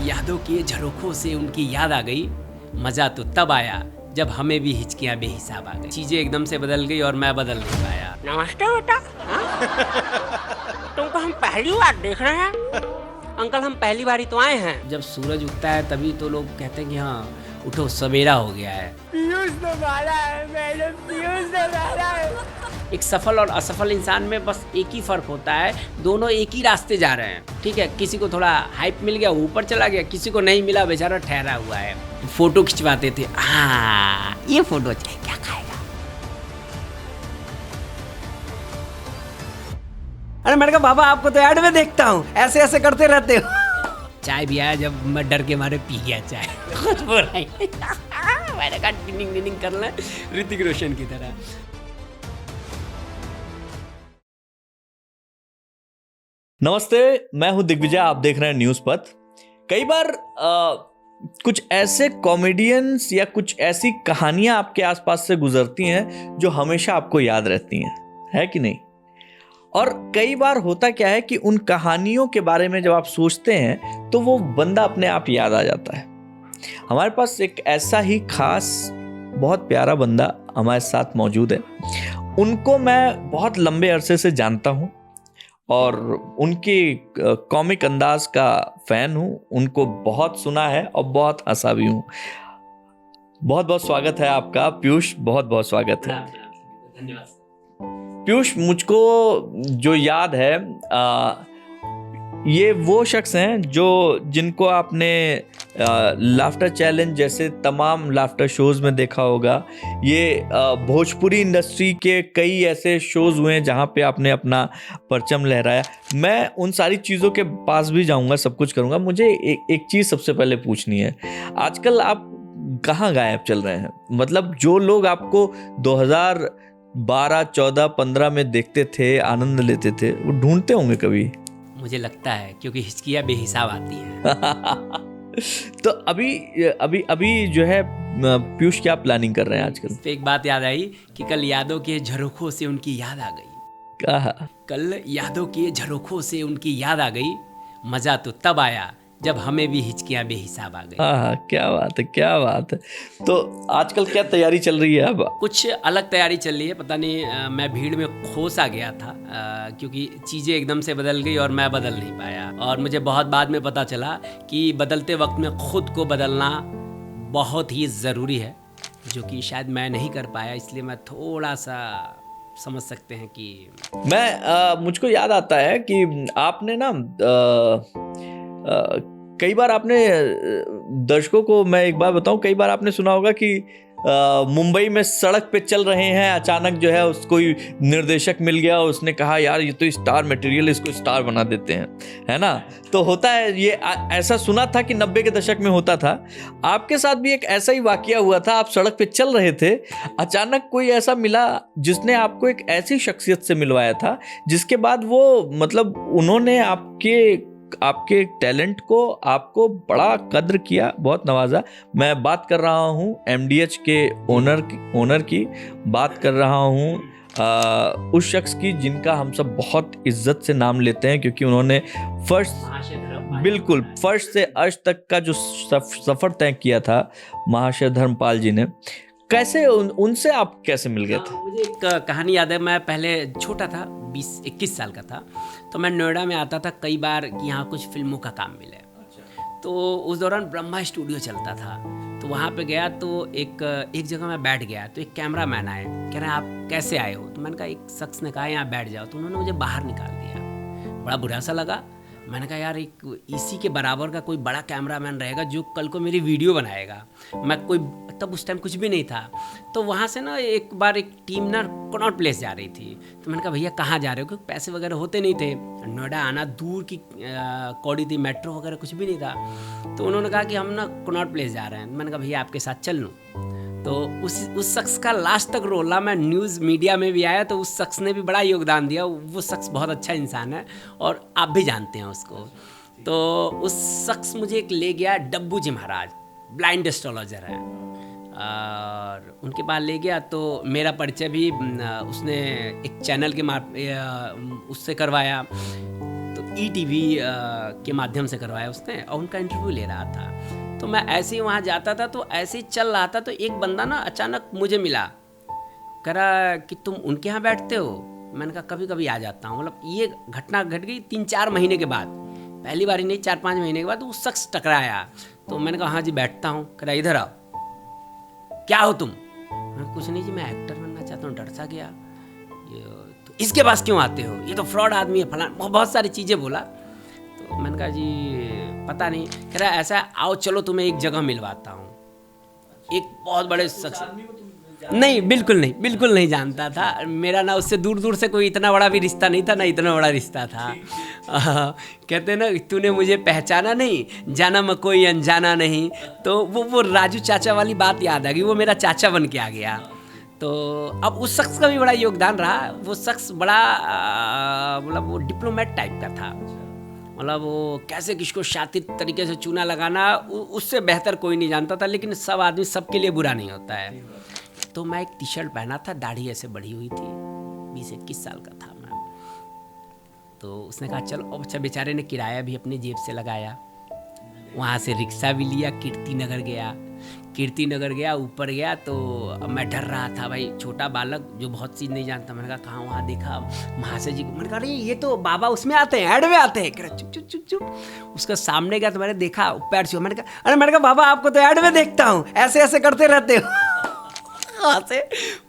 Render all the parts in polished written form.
यादों के झरोखों से उनकी याद आ गई। मज़ा तो तब आया जब हमें भी हिचकियाँ बेहिसाब आ गई। चीज़ें एकदम से बदल गई और मैं बदल नहीं पाया। नमस्ते बेटा। तुमको हम पहली बार देख रहे हैं। अंकल हम पहली बार ही तो आए हैं। जब सूरज उगता है तभी तो लोग कहते हैं कि हाँ उठो सवेरा हो गया है। पीयूष दोबारा है मैडम, पीयूष दोबारा है। एक सफल और असफल इंसान में बस एक ही फ़र्क होता है, दोनों एक ही रास्ते जा रहे हैं। ठीक है, किसी को थोड़ा हाइप मिल गया ऊपर चला गया, किसी को नहीं मिला बेचारा ठहरा हुआ है। फोटो खिंचवाते थे, हाँ ये फोटो क्या खाएगा। अरे मैंने कहा बाबा आपको तो ऐड में देखता हूँ, ऐसे ऐसे करते रहते हो। चाय भी आया जब मैं डर के मारे पी गया चाय। कुछ बोल रही मैंने कहा टिनिंग टिनिंग कर ले ऋतिक रोशन की तरह। नमस्ते, मैं हूं दिग्विजय। आप देख रहे हैं न्यूज़ पथ। कई बार कुछ ऐसे कॉमेडियंस या कुछ ऐसी कहानियां आपके आसपास से गुजरती हैं जो हमेशा आपको याद रहती हैं, है कि नहीं? और कई बार होता क्या है कि उन कहानियों के बारे में जब आप सोचते हैं तो वो बंदा अपने आप याद आ जाता है। हमारे पास एक ऐसा ही खास बहुत प्यारा बंदा हमारे साथ मौजूद है। उनको मैं बहुत लंबे अरसे से जानता हूँ और उनके कॉमिक अंदाज का फैन हूँ। उनको बहुत सुना है और बहुत हंसा भी हूँ। बहुत बहुत स्वागत है आपका पीयूष, बहुत बहुत स्वागत है। धन्यवाद पीयूष, मुझको जो याद है ये वो शख्स हैं जिनको आपने लाफ्टर चैलेंज जैसे तमाम लाफ्टर शोज़ में देखा होगा। ये भोजपुरी इंडस्ट्री के कई ऐसे शोज़ हुए हैं जहाँ पे आपने अपना परचम लहराया। मैं उन सारी चीज़ों के पास भी जाऊँगा, सब कुछ करूँगा। मुझे एक चीज़ सबसे पहले पूछनी है, आजकल आप कहाँ गायब चल रहे हैं? मतलब जो लोग आपको 2012, 14, 15 में देखते थे, आनंद लेते थे, वो ढूंढते होंगे कभी? मुझे लगता है क्योंकि हिचकियाँ बेहिसाब आती हैं। तो अभी जो है पीयूष क्या प्लानिंग कर रहे हैं आजकल? तो एक बात याद आई कि कल यादों के झरोखों से उनकी याद आ गई। कहा कल यादों के झरोखों से उनकी याद आ गई। मज़ा तो तब आया जब हमें भी हिचकियाँ बेहिसाब आ गई। हाँ, क्या बात है, क्या बात है। तो आजकल क्या तैयारी चल रही है? अब कुछ अलग तैयारी चल रही है, पता नहीं मैं भीड़ में खो सा गया था क्योंकि चीज़ें एकदम से बदल गई और मैं बदल नहीं पाया। और मुझे बहुत बाद में पता चला कि बदलते वक्त में खुद को बदलना बहुत ही ज़रूरी है, जो कि शायद मैं नहीं कर पाया। इसलिए मैं थोड़ा सा समझ सकते हैं कि मुझको याद आता है कि आपने ना कई बार आपने दर्शकों को मैं एक बार बताऊं, कई बार आपने सुना होगा कि मुंबई में सड़क पे चल रहे हैं, अचानक जो है उसको निर्देशक मिल गया और उसने कहा यार ये तो स्टार मटेरियल, इसको स्टार बना देते हैं, है ना? तो होता है ये, ऐसा सुना था कि 90 के दशक में होता था। आपके साथ भी एक ऐसा ही वाकया हुआ था। आप सड़क पे चल रहे थे, अचानक कोई ऐसा मिला जिसने आपको एक ऐसी शख्सियत से मिलवाया था जिसके बाद वो मतलब उन्होंने आपके टैलेंट को, आपको बड़ा कद्र किया, बहुत नवाजा। मैं बात कर रहा हूँ MDH के ओनर की बात कर रहा हूँ, उस शख्स की जिनका हम सब बहुत इज्जत से नाम लेते हैं क्योंकि उन्होंने फर्स्ट से अर्श तक का जो सफ़र तय किया था, महाशय धर्मपाल जी ने। कैसे उनसे आप कैसे मिल गए थे? मुझे एक कहानी याद है। मैं पहले छोटा था, 20-21 साल का था, तो मैं नोएडा में आता था कई बार कि यहाँ कुछ फिल्मों का काम मिले। तो उस दौरान ब्रह्मा स्टूडियो चलता था, तो वहाँ पे गया तो एक जगह मैं बैठ गया, तो एक कैमरा मैन आए, कह रहे हैं आप कैसे आए हो? तो मैंने कहा, एक शख्स ने कहा यहाँ बैठ जाओ, तो उन्होंने मुझे बाहर निकाल दिया। बड़ा बुरा सा लगा। मैंने कहा यार एक इसी के बराबर का कोई बड़ा कैमरामैन रहेगा जो कल को मेरी वीडियो बनाएगा। मैं कोई तब उस टाइम कुछ भी नहीं था। तो वहाँ से ना एक बार एक टीम ना कनॉट प्लेस जा रही थी, तो मैंने कहा भैया कहाँ जा रहे हो? क्योंकि पैसे वगैरह होते नहीं थे, नोएडा आना दूर की कौड़ी थी, मेट्रो वगैरह कुछ भी नहीं था। तो उन्होंने कहा कि हम ना कनॉट प्लेस जा रहे हैं। मैंने कहा भैया आपके साथ चल लूँ? तो उस शख्स का लास्ट तक रोला। मैं न्यूज़ मीडिया में भी आया तो उस शख्स ने भी बड़ा योगदान दिया। वो शख्स बहुत अच्छा इंसान है और आप भी जानते हैं उसको। तो उस शख्स मुझे एक ले गया, डब्बू जी महाराज, ब्लाइंड एस्ट्रोलॉजर है, और उनके पास ले गया तो मेरा परिचय भी उसने एक चैनल के उससे करवाया। तो ETV के माध्यम से करवाया उसने, और उनका इंटरव्यू ले रहा था। तो मैं ऐसे ही वहाँ जाता था, तो ऐसे ही चल रहा था, तो एक बंदा ना अचानक मुझे मिला, कह रहा कि तुम उनके यहाँ बैठते हो? मैंने कहा कभी कभी आ जाता हूँ। मतलब ये घटना घट गई 3-4 महीने के बाद, पहली बार ही नहीं, 4-5 महीने के बाद वो शख्स टकराया। तो मैंने कहा हाँ जी बैठता हूँ। कह रहा इधर आओ, क्या हो तुम? मैं कुछ नहीं जी, मैं एक्टर बनना चाहता हूँ। डर सा गया, तो इसके पास क्यों आते हो, ये तो फ्रॉड आदमी है, फलाना, बहुत सारी चीज़ें बोला। तो मैंने कहा जी पता नहीं। कह रहा ऐसा, आओ चलो तुम्हें एक जगह मिलवाता हूँ। एक बहुत बड़े शख्स, नहीं बिल्कुल नहीं जानता था। मेरा ना उससे दूर दूर से कोई इतना बड़ा भी रिश्ता नहीं था, ना इतना बड़ा रिश्ता था। कहते ना तूने मुझे पहचाना नहीं, जाना मैं कोई अनजाना नहीं। तो वो राजू चाचा वाली बात याद आ गई, वो मेरा चाचा बन के आ गया। तो अब उस शख्स का भी बड़ा योगदान रहा। वो शख्स बड़ा मतलब वो डिप्लोमेट टाइप का था। मतलब वो कैसे किसको शातिर तरीके से चूना लगाना, उससे बेहतर कोई नहीं जानता था। लेकिन सब आदमी सबके लिए बुरा नहीं होता है। तो मैं एक टी-शर्ट पहना था, दाढ़ी ऐसे बढ़ी हुई थी, 20-21 साल का था मैं। तो उसने कहा चलो। अब अच्छा, बेचारे ने किराया भी अपनी जेब से लगाया, वहाँ से रिक्शा भी लिया, कीर्ति नगर गया, ऊपर गया। तो मैं डर रहा था भाई, छोटा बालक जो बहुत चीज़ नहीं जानता। मैंने कहा कहाँ, वहाँ देखा महाशय जी को। मैंने कहा नहीं ये तो बाबा उसमें आते हैं, ऐड में आते हैं। कह रहा चुप चुप चुप चुप। उसका सामने गया तो मैंने देखा, पैर छुआ। मैंने कहा बाबा आपको तो ऐड में देखता हूँ, ऐसे ऐसे करते रहते हो। वहाँ से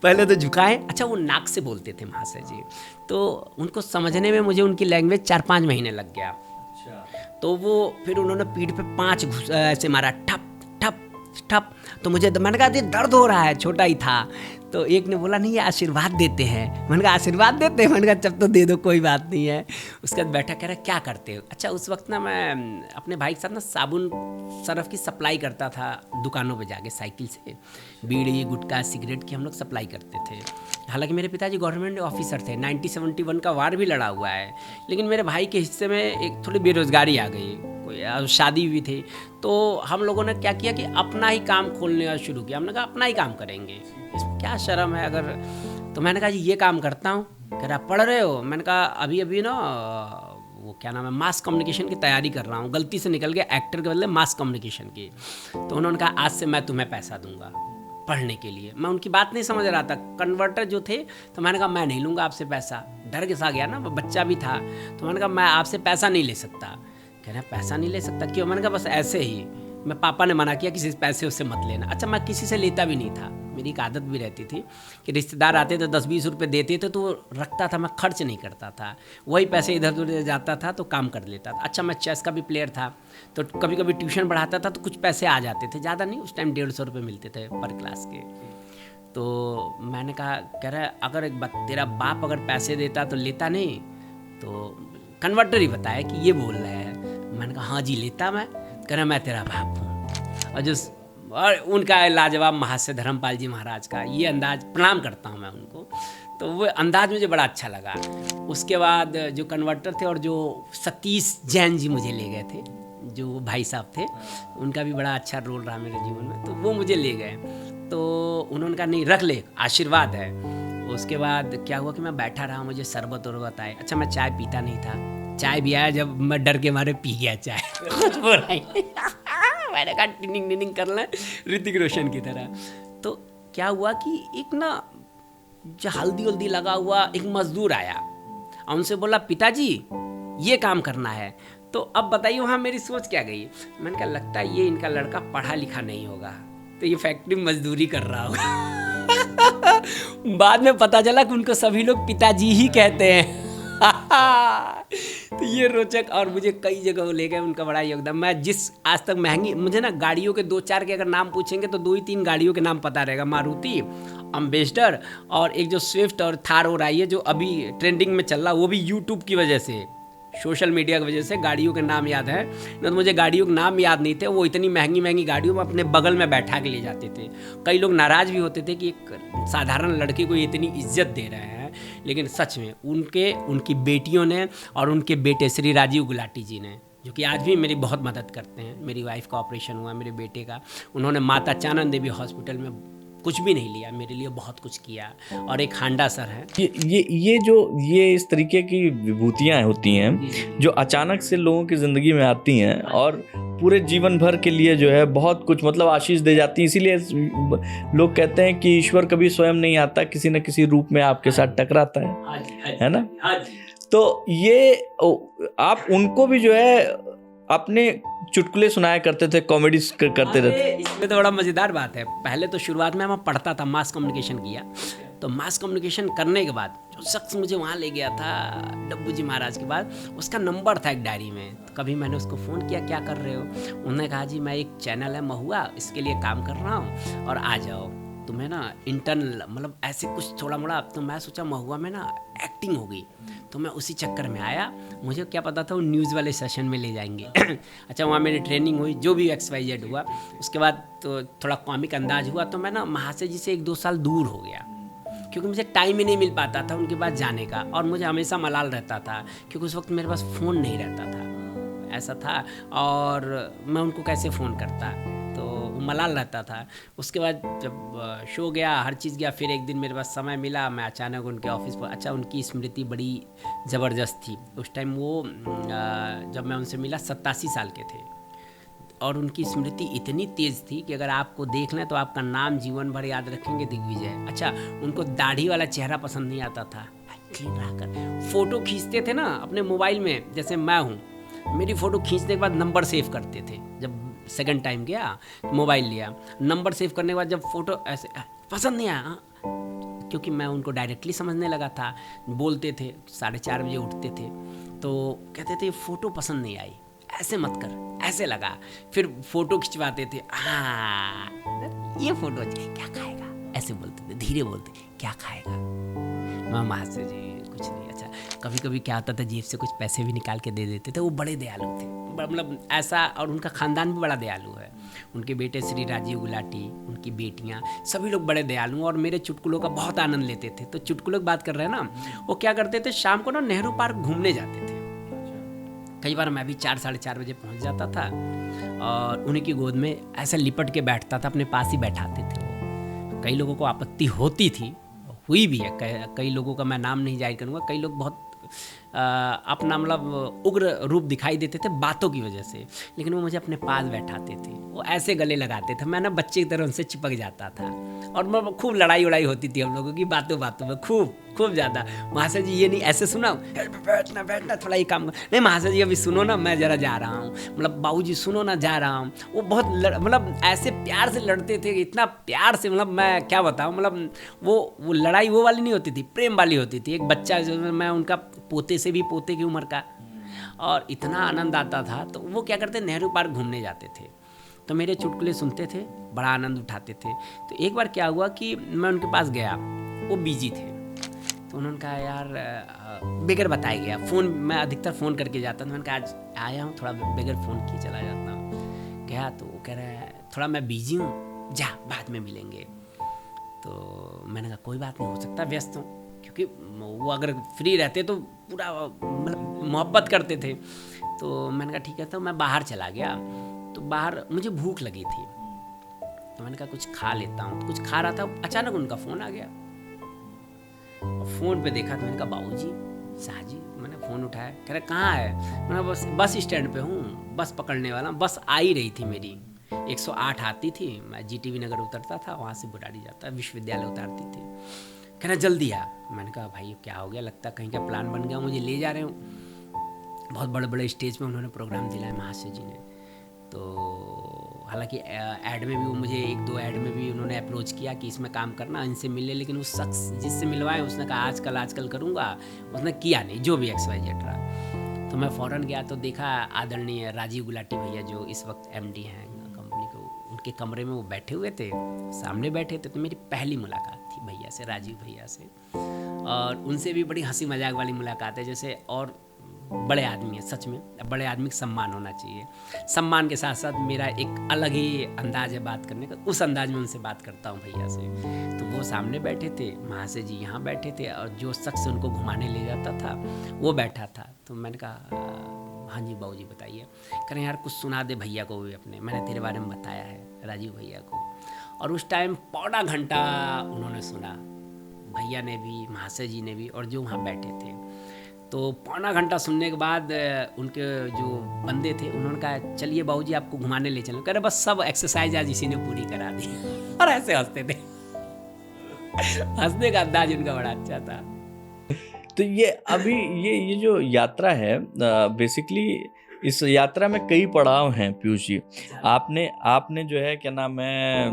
पहले तो झुकाए। अच्छा, वो नाक से बोलते थे महाशय जी, तो उनको समझने में मुझे उनकी लैंग्वेज 4-5 महीने लग गया। तो वो फिर उन्होंने पीठ पे 5 घुस ऐसे मारा, ठप ठप ठप। तो मुझे, मैंने कहा ये दर्द हो रहा है, छोटा ही था। तो एक ने बोला नहीं ये आशीर्वाद देते हैं। मैंने कहा आशीर्वाद देते हैं? मैंने कहा जब तो दे दो, कोई बात नहीं है। उसके बाद बैठा, कह रहा क्या करते हो? अच्छा, उस वक्त ना मैं अपने भाई के साथ ना साबुन सरफ की सप्लाई करता था दुकानों पे जाके, साइकिल से बीड़ी गुटखा सिगरेट की हम लोग सप्लाई करते थे। हालांकि मेरे पिताजी गवर्नमेंट ऑफिसर थे, 1971 का वार भी लड़ा हुआ है। लेकिन मेरे भाई के हिस्से में एक थोड़ी बेरोजगारी आ गई, कोई शादी भी थी। तो हम लोगों ने क्या किया कि अपना ही काम खोलने शुरू किया। हमने कहा अपना ही काम करेंगे, इसमें क्या शर्म है अगर। तो मैंने कहा जी ये काम करता हूँ। कह रहा पढ़ रहे हो? मैंने कहा अभी ना वो क्या नाम है, मास कम्युनिकेशन की तैयारी कर रहा हूँ। गलती से निकल गया एक्टर के बदले मास कम्युनिकेशन की। तो उन्होंने कहा आज से मैं तुम्हें पैसा दूंगा पढ़ने के लिए। मैं उनकी बात नहीं समझ रहा था, कन्वर्टर जो थे। तो मैंने कहा मैं नहीं लूँगा आपसे पैसा। डर के सा गया ना, बच्चा भी था। तो मैंने कहा मैं आपसे पैसा नहीं ले सकता। कह रहे पैसा नहीं ले सकता, क्यों? मैंने कहा बस ऐसे ही। मैं पापा ने मना किया किसी पैसे उससे मत लेना। अच्छा, मैं किसी से लेता भी नहीं था। मेरी एक आदत भी रहती थी कि रिश्तेदार आते थे 10-20 रुपये देते थे तो रखता था, मैं खर्च नहीं करता था। वही पैसे इधर उधर जाता था तो काम कर लेता था। अच्छा, मैं चेस का भी प्लेयर था, तो कभी कभी ट्यूशन पढ़ाता था तो कुछ पैसे आ जाते थे, ज़्यादा नहीं, उस टाइम 150 रुपये मिलते थे पर क्लास के। तो मैंने कहा, कह रहा अगर एक बात, तेरा बाप अगर पैसे देता तो लेता नहीं? तो कन्वर्टर ही बताया कि ये बोल रहा है। मैंने कहा हाँ जी लेता मैं। कह रहा मैं तेरा बाप हूँ। और उनका लाजवाब महाशय धर्मपाल जी महाराज का ये अंदाज, प्रणाम करता हूँ मैं उनको। तो वो अंदाज मुझे बड़ा अच्छा लगा। उसके बाद जो कन्वर्टर थे और जो सतीश जैन जी मुझे ले गए थे, जो भाई साहब थे, उनका भी बड़ा अच्छा रोल रहा मेरे जीवन में। तो वो मुझे ले गए, तो उन्होंने कहा नहीं रख ले, आशीर्वाद है। उसके बाद क्या हुआ कि मैं बैठा रहा, मुझे शरबत वरबत आए। अच्छा, मैं चाय पीता नहीं था, चाय भी आया जब मैं डर के मारे पी गया चाय। कुछ बोला ही मैंने कहा टिनिंग कर लें ऋतिक रोशन की तरह। तो क्या हुआ कि एक ना जो हल्दी वल्दी लगा हुआ एक मजदूर आया और उनसे बोला पिताजी ये काम करना है। तो अब बताइए वहाँ मेरी सोच क्या गई। मैंने कहा लगता है ये इनका लड़का पढ़ा लिखा नहीं होगा, तो ये फैक्ट्री में मजदूरी कर रहा होगा। बाद में पता चला कि उनको सभी लोग पिताजी ही कहते हैं। तो ये रोचक, और मुझे कई जगह ले गए, उनका बड़ा योगदान। मैं जिस आज तक महंगी, मुझे ना गाड़ियों के 2-4 के अगर नाम पूछेंगे तो 2 ही 3 गाड़ियों के नाम पता रहेगा, मारुति, अम्बेसडर और एक जो स्विफ्ट और थार हो रही है जो अभी ट्रेंडिंग में चल रहा, वो भी यूट्यूब की वजह से, सोशल मीडिया की वजह से गाड़ियों के नाम याद है। न तो मुझे गाड़ियों के नाम याद नहीं थे। वो इतनी महंगी गाड़ियों में अपने बगल में बैठा के ले जाते थे। कई लोग नाराज़ भी होते थे कि एक साधारण लड़के को इतनी इज्जत दे रहे हैं, लेकिन सच में उनकी बेटियों ने और उनके बेटे श्री राजीव गुलाटी जी ने, जो कि आज भी मेरी बहुत मदद करते हैं। मेरी वाइफ का ऑपरेशन हुआ मेरे बेटे का, उन्होंने माता चानन देवी हॉस्पिटल में कुछ भी नहीं लिया, मेरे लिए बहुत कुछ किया। और एक हांडा सर है, ये इस तरीके की विभूतियां होती हैं जो अचानक से लोगों की जिंदगी में आती हैं और पूरे जीवन भर के लिए जो है बहुत कुछ मतलब आशीष दे जाती है। इसीलिए लोग कहते हैं कि ईश्वर कभी स्वयं नहीं आता, किसी न किसी रूप में आपके साथ टकराता है ना। तो ये आप उनको भी जो है अपने चुटकुले सुनाया करते थे, कॉमेडी करते रहते। इसमें तो बड़ा मज़ेदार बात है, पहले तो शुरुआत में मैं पढ़ता था, मास कम्युनिकेशन किया, तो मास कम्युनिकेशन करने के बाद जो शख्स मुझे वहाँ ले गया था डब्बू जी महाराज के बाद, उसका नंबर था एक डायरी में। तो कभी मैंने उसको फ़ोन किया, क्या कर रहे हो? उन्होंने कहा जी मैं एक चैनल है महुआ, इसके लिए काम कर रहा हूँ और आ जाओ, तुम्हें ना इंटरनल मतलब ऐसे कुछ थोड़ा मोड़ा। तो मैं सोचा महुआ में ना एक्टिंग हो गई, तो मैं उसी चक्कर में आया। मुझे क्या पता था वो न्यूज़ वाले सेशन में ले जाएंगे। अच्छा, वहाँ मेरी ट्रेनिंग हुई, जो भी XYZ हुआ। उसके बाद तो थोड़ा कॉमिक अंदाज हुआ, तो मैं ना महाशय जी से 1-2 साल दूर हो गया, क्योंकि मुझे टाइम ही नहीं मिल पाता था उनके पास जाने का। और मुझे हमेशा मलाल रहता था, क्योंकि उस वक्त मेरे पास फ़ोन नहीं रहता था, ऐसा था। और मैं उनको कैसे फ़ोन करता, तो मलाल रहता था। उसके बाद जब शो गया, हर चीज़ गया, फिर एक दिन मेरे पास समय मिला, मैं अचानक उनके ऑफिस पर। अच्छा, उनकी स्मृति बड़ी ज़बरदस्त थी उस टाइम। वो जब मैं उनसे मिला 87 साल के थे, और उनकी स्मृति इतनी तेज़ थी कि अगर आपको देख लें तो आपका नाम जीवन भर याद रखेंगे, दिग्विजय। अच्छा, उनको दाढ़ी वाला चेहरा पसंद नहीं आता था, क्लीन रहकर फ़ोटो खींचते थे ना अपने मोबाइल में। जैसे मैं हूँ, मेरी फ़ोटो खींचने के बाद नंबर सेव करते थे। जब सेकंड टाइम गया मोबाइल लिया, नंबर सेव करने के बाद जब फ़ोटो ऐसे पसंद नहीं आया, क्योंकि मैं उनको डायरेक्टली समझने लगा था। बोलते थे, 4:30 बजे उठते थे, तो कहते थे फ़ोटो पसंद नहीं आई, ऐसे मत कर, ऐसे लगा। फिर फ़ोटो खिंचवाते थे, हाँ ये फ़ोटो क्या खाएगा, ऐसे बोलते थे, धीरे बोलते, क्या खाएगा। मैं महाशय जी कुछ नहीं। अच्छा, कभी कभी क्या होता था, जेब से कुछ पैसे भी निकाल के दे देते थे। वो बड़े दयालु थे, मतलब ऐसा। और उनका ख़ानदान भी बड़ा दयालु है, उनके बेटे श्री राजीव गुलाटी, उनकी बेटियां, सभी लोग बड़े दयालु। और मेरे चुटकुलों का बहुत आनंद लेते थे। तो चुटकुलों की बात कर रहे हैं ना, वो क्या करते थे, शाम को ना नेहरू पार्क घूमने जाते थे। कई बार मैं भी 4-4:30 बजे पहुंच जाता था, और उन्हीं की गोद में ऐसे लिपट के बैठता था, अपने पास ही बैठाते थे वो। कई लोगों को आपत्ति होती थी, हुई भी है, कई लोगों का मैं नाम नहीं जाहिर करूँगा। कई लोग बहुत अपना मतलब उग्र रूप दिखाई देते थे बातों की वजह से, लेकिन वो मुझे अपने पास बैठाते थे, वो ऐसे गले लगाते थे, मैं ना बच्चे की तरह उनसे चिपक जाता था। और मैं खूब लड़ाई उड़ाई होती थी हम लोगों की बातों बातों में, खूब ज़्यादा। महाशय जी ये नहीं, ऐसे सुना, बैठना थोड़ा ये काम कर, नहीं महाशय जी अभी सुनो ना, मैं ज़रा जा रहा हूँ, मतलब बाबूजी सुनो ना, जा रहा हूँ। वो बहुत मतलब ऐसे प्यार से लड़ते थे, इतना प्यार से, मतलब मैं क्या बताऊँ, मतलब वो लड़ाई वो वाली नहीं होती थी, प्रेम वाली होती थी। एक बच्चा जो, मैं उनका पोते से भी पोते की उम्र का, और इतना आनंद आता था। तो वो क्या करते, नेहरू पार्क घूमने जाते थे, तो मेरे चुटकुले सुनते थे, बड़ा आनंद उठाते थे। तो एक बार क्या हुआ कि मैं उनके पास गया, वो बिजी थे, तो उन्होंने कहा यार बगैर बताए गया, फ़ोन मैं अधिकतर फ़ोन करके जाता था। मैंने कहा आज आया हूँ, थोड़ा बगैर फ़ोन किए चला जाता हूँ। गया तो वो कह रहा है थोड़ा मैं बिजी हूँ, जा बाद में मिलेंगे। तो मैंने कहा कोई बात नहीं, हो सकता व्यस्त हूँ, क्योंकि वो अगर फ्री रहते तो पूरा मतलब मोहब्बत करते थे। तो मैंने कहा ठीक है। तो मैं बाहर चला गया, तो बाहर मुझे भूख लगी थी, तो मैंने कहा कुछ खा लेता हूँ। कुछ खा रहा था, अचानक उनका फ़ोन आ गया, और फ़ोन पे देखा तो मैंने कहा बाबूजी, शाहजी। मैंने फ़ोन उठाया, कह रहे कहाँ है? मैंने बस स्टैंड पे हूँ, बस पकड़ने वाला, बस आ ही रही थी मेरी, 108 आती थी, मैं GTV नगर उतरता था, वहाँ से बुढ़ारी जाता, विश्वविद्यालय उतारती थी। कहना जल्दी आ। मैंने कहा भाई क्या हो गया, लगता कहीं का प्लान बन गया, मुझे ले जा रहे हूँ। बहुत बड़े बड़े स्टेज में उन्होंने प्रोग्राम दिलाया महाशय जी ने। तो हालांकि ऐड में भी वो मुझे 1-2 ऐड में भी उन्होंने अप्रोच किया कि इसमें काम करना, इनसे मिले, लेकिन उस शख्स जिससे मिलवाए उसने कहा आजकल करूँगा, उसने किया नहीं, जो भी XYZ रहा। तो मैं फ़ौरन गया तो देखा आदरणीय राजीव गुलाटी भैया, जो इस वक्त MD हैं कंपनी को, उनके कमरे में वो बैठे हुए थे, सामने बैठे थे। तो मेरी पहली मुलाकात थी भैया से, राजीव भैया से, और उनसे भी बड़ी हंसी मजाक वाली मुलाकात है जैसे। और बड़े आदमी है, सच में बड़े आदमी का सम्मान होना चाहिए। सम्मान के साथ साथ मेरा एक अलग ही अंदाज है बात करने का, उस अंदाज में उनसे बात करता हूँ भैया से। तो वो सामने बैठे थे, महाशय जी यहाँ बैठे थे, और जो शख्स उनको घुमाने ले जाता था वो बैठा था। तो मैंने कहा हाँ जी बाबूजी बताइए। कह रहे यार कुछ सुना दे भैया को भी अपने, मैंने तेरे बारे में बताया है राजीव भैया को। और उस टाइम पौना घंटा उन्होंने सुना, भैया ने भी, महाशय जी ने भी, और जो वहाँ बैठे थे। तो पौना घंटा सुनने के बाद उनके जो बंदे थे उन्होंने कहा चलिए बाबूजी आपको घुमाने ले चलो। कह रहे बस सब एक्सरसाइज आज इसी ने पूरी करा दी। और ऐसे हंसते थे। हंसने का अंदाज उनका बड़ा अच्छा था। तो ये अभी ये जो यात्रा है, बेसिकली इस यात्रा में कई पड़ाव हैं पीयूष जी। आपने जो है क्या नाम है,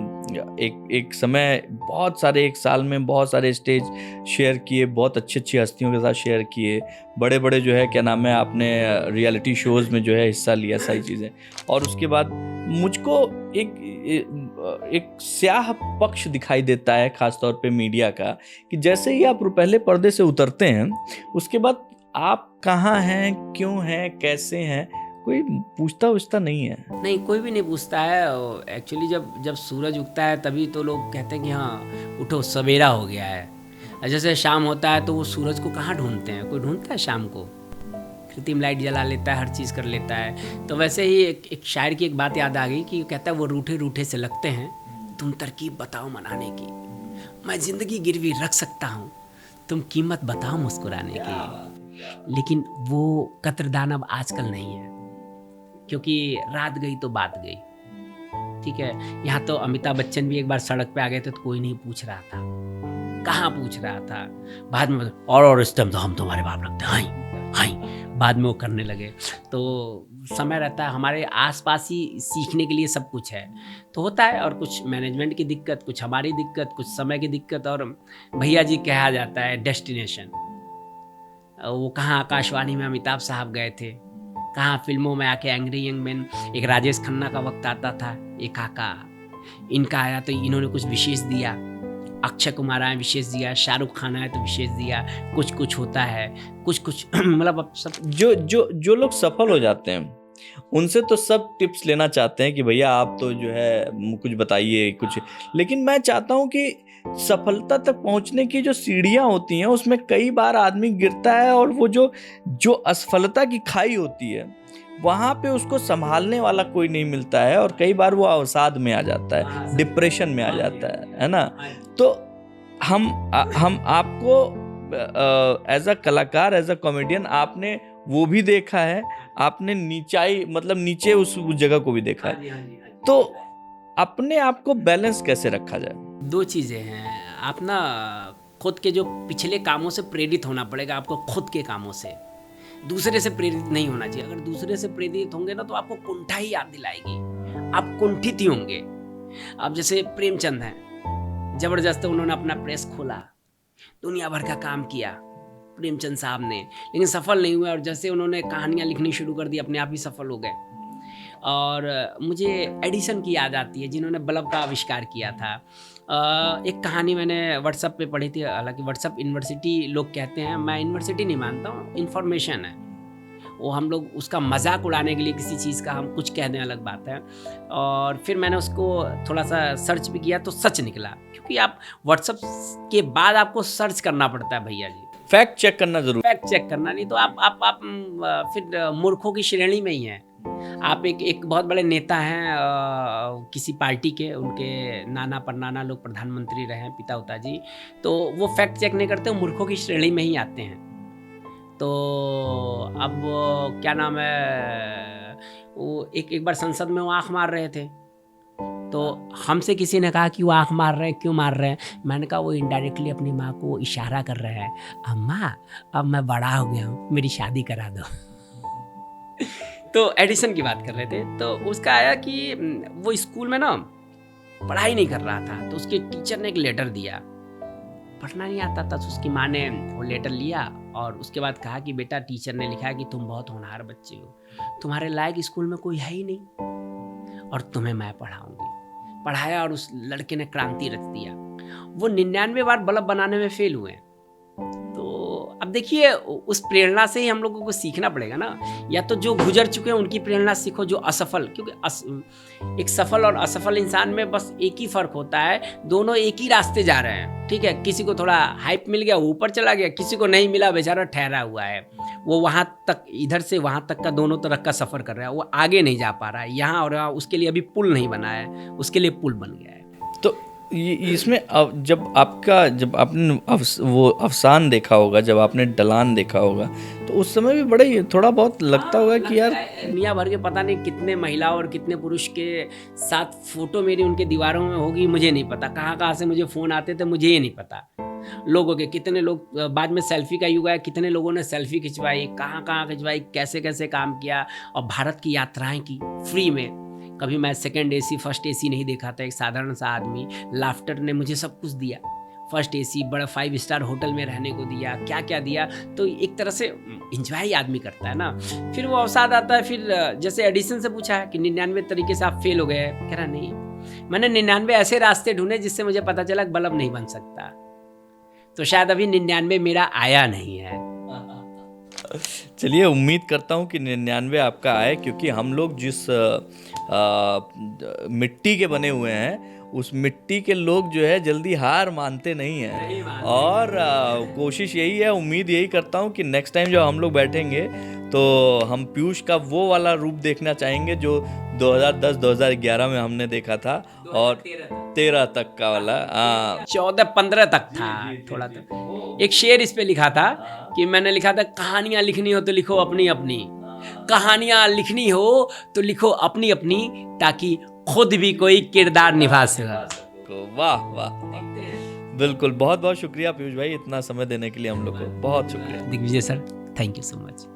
एक समय बहुत सारे, एक साल में बहुत सारे स्टेज शेयर किए, बहुत अच्छी हस्तियों के साथ शेयर किए, बड़े बड़े जो है क्या नाम है, आपने रियलिटी शोज़ में जो है हिस्सा लिया, सारी चीज़ें। और उसके बाद मुझको एक स्याह पक्ष दिखाई देता है, ख़ासतौर पे मीडिया का, कि जैसे ही आप पहले पर्दे से उतरते हैं उसके बाद आप कहाँ हैं, क्यों हैं, कैसे हैं, कोई पूछता नहीं है। नहीं, कोई भी नहीं पूछता है। एक्चुअली जब सूरज उगता है तभी तो लोग कहते हैं कि हाँ उठो सवेरा हो गया है। जैसे शाम होता है तो वो सूरज को कहाँ ढूंढते हैं, कोई ढूंढता है शाम को? कृत्रिम लाइट जला लेता है, हर चीज़ कर लेता है। तो वैसे ही एक शायर की एक बात याद आ गई कि कहता है वो रूठे रूठे से लगते हैं, तुम तरकीब बताओ मनाने की, मैं ज़िंदगी गिरवी रख सकता हूँ, तुम कीमत बताओ मुस्कुराने की। लेकिन वो कद्रदान अब आजकल नहीं है, क्योंकि रात गई तो बात गई। ठीक है, यहाँ तो अमिताभ बच्चन भी एक बार सड़क पे आ गए थे तो कोई नहीं पूछ रहा था, कहाँ पूछ रहा था। बाद में और इस टाइम तो हम तुम्हारे बाप रखते हैं, हाई बाद में वो करने लगे। तो समय रहता है, हमारे आसपास ही सीखने के लिए सब कुछ है तो होता है। और कुछ मैनेजमेंट की दिक्कत, कुछ हमारी दिक्कत, कुछ समय की दिक्कत। और भैया जी कहा जाता है डेस्टिनेशन, वो कहाँ आकाशवाणी में अमिताभ साहब गए थे, कहाँ फिल्मों में आके एंग्री यंग मैन, एक राजेश खन्ना का वक्त आता था, एक काका इनका आया तो इन्होंने कुछ विशेष दिया, अक्षय कुमार आए विशेष दिया, शाहरुख खान आए तो विशेष दिया, कुछ होता है, कुछ मतलब अब सब जो लोग सफल हो जाते हैं उनसे तो सब टिप्स लेना चाहते हैं कि भैया आप तो जो है कुछ बताइए कुछ। लेकिन मैं चाहता हूँ कि सफलता तक पहुँचने की जो सीढ़ियाँ होती हैं उसमें कई बार आदमी गिरता है, और वो जो असफलता की खाई होती है वहाँ पे उसको संभालने वाला कोई नहीं मिलता है, और कई बार वो अवसाद में आ जाता है, डिप्रेशन में आ जाता है ना। तो हम आपको एज अ कलाकार, एज अ कॉमेडियन, आपने वो भी देखा है, आपने नीचाई मतलब नीचे उस जगह को भी देखा है। तो अपने आप को बैलेंस कैसे रखा जाए? दो चीज़ें हैं, आप ना खुद के जो पिछले कामों से प्रेरित होना पड़ेगा आपको, खुद के कामों से, दूसरे से प्रेरित नहीं होना चाहिए। अगर दूसरे से प्रेरित होंगे ना तो आपको कुंठा ही याद दिलाएगी, आप कुंठित ही होंगे। अब जैसे प्रेमचंद हैं, जबरदस्त उन्होंने अपना प्रेस खोला, दुनिया भर का काम किया प्रेमचंद साहब ने, लेकिन सफल नहीं हुए। और जैसे उन्होंने कहानियाँ लिखनी शुरू कर दी, अपने आप ही सफल हो गए। और मुझे एडिसन की याद आती है, जिन्होंने बल्ब का आविष्कार किया था। एक कहानी मैंने व्हाट्सएप पे पढ़ी थी, हालांकि व्हाट्सएप यूनिवर्सिटी लोग कहते हैं, मैं यूनिवर्सिटी नहीं मानता हूँ, इन्फॉर्मेशन है वो, हम लोग उसका मजाक उड़ाने के लिए किसी चीज़ का हम कुछ कह दें अलग बात है। और फिर मैंने उसको थोड़ा सा सर्च भी किया तो सच निकला, क्योंकि आप व्हाट्सएप के बाद आपको सर्च करना पड़ता है भैया जी, फैक्ट चेक करना जरूर, फैक्ट चेक करना, नहीं तो आप फिर मूर्खों की श्रेणी में ही हैं। आप एक बहुत बड़े नेता हैं किसी पार्टी के, उनके नाना परनाना लोग प्रधानमंत्री रहे हैं, पिता उता जी, तो वो फैक्ट चेक नहीं करते, मूर्खों की श्रेणी में ही आते हैं। तो अब क्या नाम है, वो एक बार संसद में वो आँख मार रहे थे, तो हमसे किसी ने कहा कि वो आँख मार रहे हैं, क्यों मार रहे हैं? मैंने कहा वो इनडायरेक्टली अपनी माँ को इशारा कर रहे हैं, अम्मा अब मैं बड़ा हो गया हूँ, मेरी शादी करा दो। तो एडिसन की बात कर रहे थे, तो उसका आया कि वो स्कूल में ना पढ़ाई नहीं कर रहा था, तो उसके टीचर ने एक लेटर दिया, पढ़ना नहीं आता था, तो उसकी माँ ने वो लेटर लिया और उसके बाद कहा कि बेटा टीचर ने लिखा है कि तुम बहुत होनहार बच्चे हो, तुम्हारे लायक स्कूल में कोई है ही नहीं और तुम्हें मैं पढ़ाऊंगी। पढ़ाया और उस लड़के ने क्रांति रच दिया। वो 99 बार बल्ब बनाने में फेल हुए। तो अब देखिए, उस प्रेरणा से ही हम लोगों को सीखना पड़ेगा ना, या तो जो गुजर चुके हैं उनकी प्रेरणा सीखो, जो असफल, क्योंकि एक सफल और असफल इंसान में बस एक ही फर्क होता है, दोनों एक ही रास्ते जा रहे हैं। ठीक है, किसी को थोड़ा हाइप मिल गया वो ऊपर चला गया, किसी को नहीं मिला बेचारा ठहरा हुआ है, वो वहाँ तक, इधर से वहाँ तक का दोनों तरफ का सफ़र कर रहा है, वो आगे नहीं जा पा रहा है, यहाँ और यहाँ उसके लिए अभी पुल नहीं बना है, उसके लिए पुल बन गया है। तो इसमें जब आपने वो अफसान देखा होगा, जब आपने ढलान देखा होगा, तो उस समय भी बड़ा ही थोड़ा बहुत लगता होगा कि यार दुनिया भर के पता नहीं कितने महिला और कितने पुरुष के साथ फोटो मेरी उनके दीवारों में होगी, मुझे नहीं पता। कहाँ से मुझे फ़ोन आते थे, मुझे ये नहीं पता। लोगों के कितने लोग, बाद में सेल्फी का युग आया, कितने लोगों ने सेल्फी खिंचवाई, कहाँ खिंचवाई, कैसे काम किया, और भारत की यात्राएं की फ्री में। कभी मैं सेकंड एसी फर्स्ट एसी नहीं देखा था, एक साधारण सा आदमी। लाफ्टर ने मुझे सब कुछ दिया, फर्स्ट एसी, बड़ा 5 स्टार होटल में रहने को दिया, क्या दिया। तो एक तरह से इंजॉय आदमी करता है ना। फिर वो अवसाद आता है। फिर जैसे एडिसन से पूछा कि 99 तरीके से आप फेल हो गए, कह रहा नहीं, मैंने 99 ऐसे रास्ते ढूंढे जिससे मुझे पता चला बल्ब नहीं बन सकता। तो शायद अभी 99 मेरा आया नहीं है। चलिए, उम्मीद करता हूँ कि 99 आपका आए, क्योंकि हम लोग जिस मिट्टी के बने हुए हैं, उस मिट्टी के लोग जो है जल्दी हार मानते नहीं हैं। और कोशिश यही है, उम्मीद यही करता हूँ कि नेक्स्ट टाइम जब हम लोग बैठेंगे तो हम पीयूष का वो वाला रूप देखना चाहेंगे जो 2010-2011 में हमने देखा था, और 13 तक का वाला। 14-15 तक था थोड़ा तक। एक शेर इस पे लिखा था कि मैंने लिखा था, कहानियां लिखनी हो तो लिखो अपनी अपनी, कहानियां लिखनी हो तो लिखो अपनी अपनी, ताकि खुद भी कोई किरदार निभा सके। वाह वाह, बिल्कुल। बहुत बहुत शुक्रिया पीयूष भाई, इतना समय देने के लिए हम लोग को बहुत शुक्रिया। Digvijay sir, thank you so much.